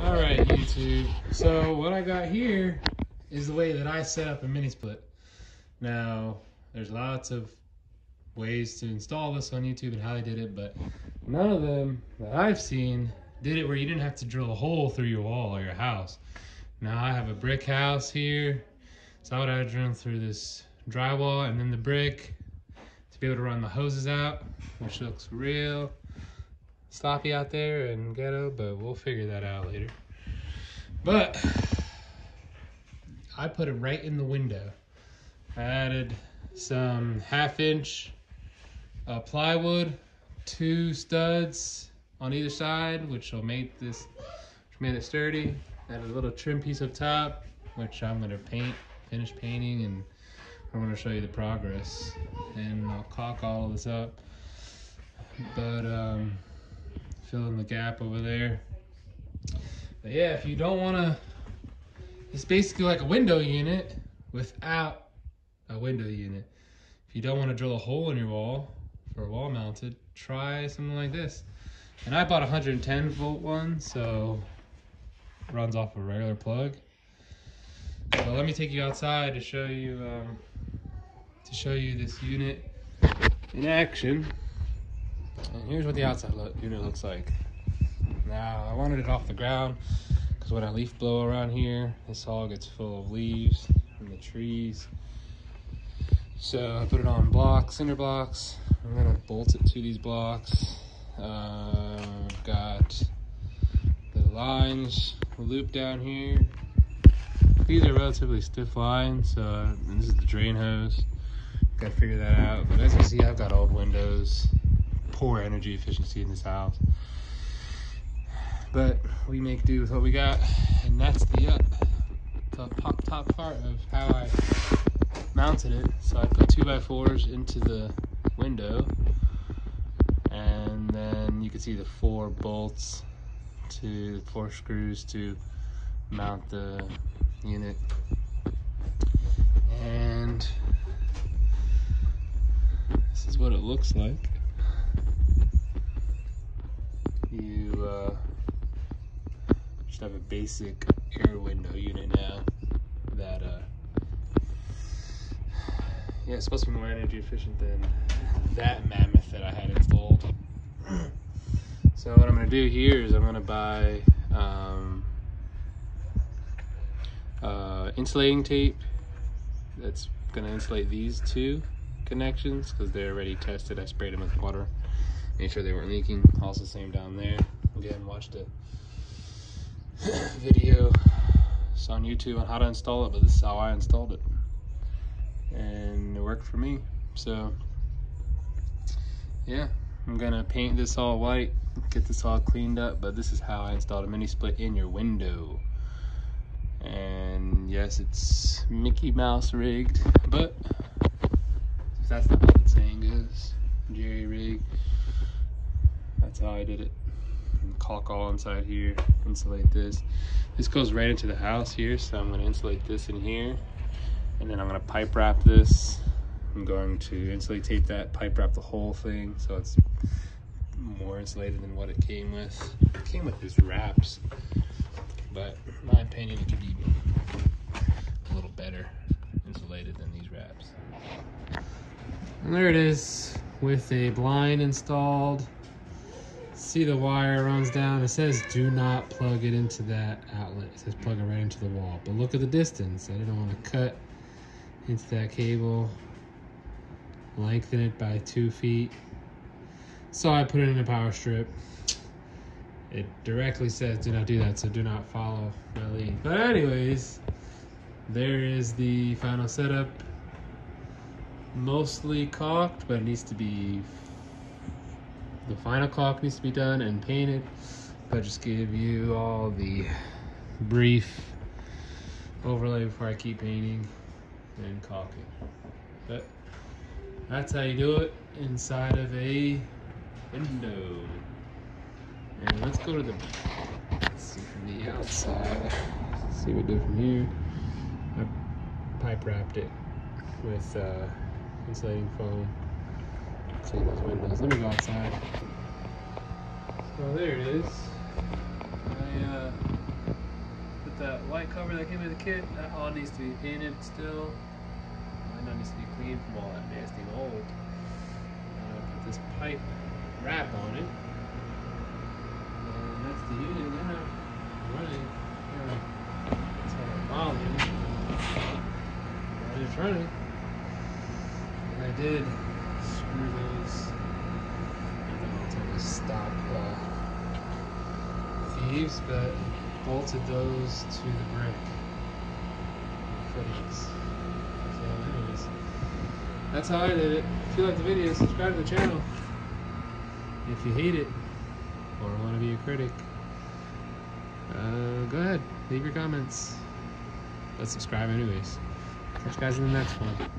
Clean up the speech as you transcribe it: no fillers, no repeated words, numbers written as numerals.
All right, YouTube. So what I got here is the way that I set up a mini split. Now, there's lots of ways to install this on YouTube and how they did it, but none of them that I've seen did it where you didn't have to drill a hole through your wall or your house. Now I have a brick house here, so I would have to drill through this drywall and then the brick to be able to run the hoses out, which looks real sloppy out there and ghetto, but we'll figure that out later. But I put it right in the window. I added some 1/2 inch plywood, 2 studs on either side, which will make this, which made it sturdy. Added a little trim piece up top, which I'm gonna finish painting, and I'm gonna show you the progress. And I'll caulk all of this up, but fill in the gap over there. But yeah, if you don't wanna, it's basically like a window unit without a window unit. If you don't want to drill a hole in your wall for a wall mounted, try something like this. And I bought a 110 volt one, so it runs off a regular plug. So let me take you outside to show you this unit in action. And here's what the outside unit looks like. Now I wanted it off the ground because when I leaf blow around here, this all gets full of leaves from the trees. So I put it on blocks, cinder blocks. I'm gonna bolt it to these blocks. Got the lines looped down here. These are relatively stiff lines, and this is the drain hose. Gotta figure that out. But as you see, I've got old windows, poor energy efficiency in this house. But we make do with what we got, and that's the top part of how I mounted it. So I put 2x4s into the window, and then you can see the 4 bolts to 4 screws to mount the unit. And this is what it looks like. You just have a basic air window unit now that yeah, it's supposed to be more energy efficient than that mammoth that I had installed. So what I'm gonna do here is I'm gonna buy insulating tape that's gonna insulate these 2 connections because they're already tested. I sprayed them with water, made sure they weren't leaking. Also same down there. Again, watched a video on YouTube on how to install it, but this is how I installed it, and it worked for me. So yeah, I'm gonna paint this all white, get this all cleaned up, but this is how I installed a mini split in your window. And yes, it's Mickey Mouse rigged, but if that's not what the saying goes, jerry rig. That's how I did it. And caulk all inside here, insulate this. This goes right into the house here, so I'm gonna insulate this in here, and then I'm gonna pipe wrap this. I'm going to insulate tape that, pipe wrap the whole thing so it's more insulated than what it came with. It came with these wraps, but in my opinion it could be a little better insulated than these wraps. And there it is with a blind installed. See, the wire runs down. It says do not plug it into that outlet. It says plug it right into the wall. But look at the distance. I didn't want to cut into that cable. Lengthen it by 2 feet. So I put it in a power strip. It directly says do not do that, so do not follow my lead. But anyways, there is the final setup. Mostly caulked, but it needs to be, the final caulk needs to be done and painted. But just give you all the brief overlay before I keep painting and caulking. But that's how you do it inside of a window. And let's go to let's see from the outside. Let's see what we do from here. I pipe wrapped it with insulating foam. See those windows. Let me go outside. So there it is. I that white cover that came with the kit, that all needs to be painted still. Might not needs to be cleaned from all that nasty mold. Put this pipe wrap on it. And that's the unit now. Running. That's all volume. But it's running. And I did screw those. To stop thieves, but bolted those to the brick footings. So anyways, that's how I did it. If you like the video, subscribe to the channel. If you hate it or want to be a critic, go ahead, leave your comments, but subscribe anyways. Catch you guys in the next one.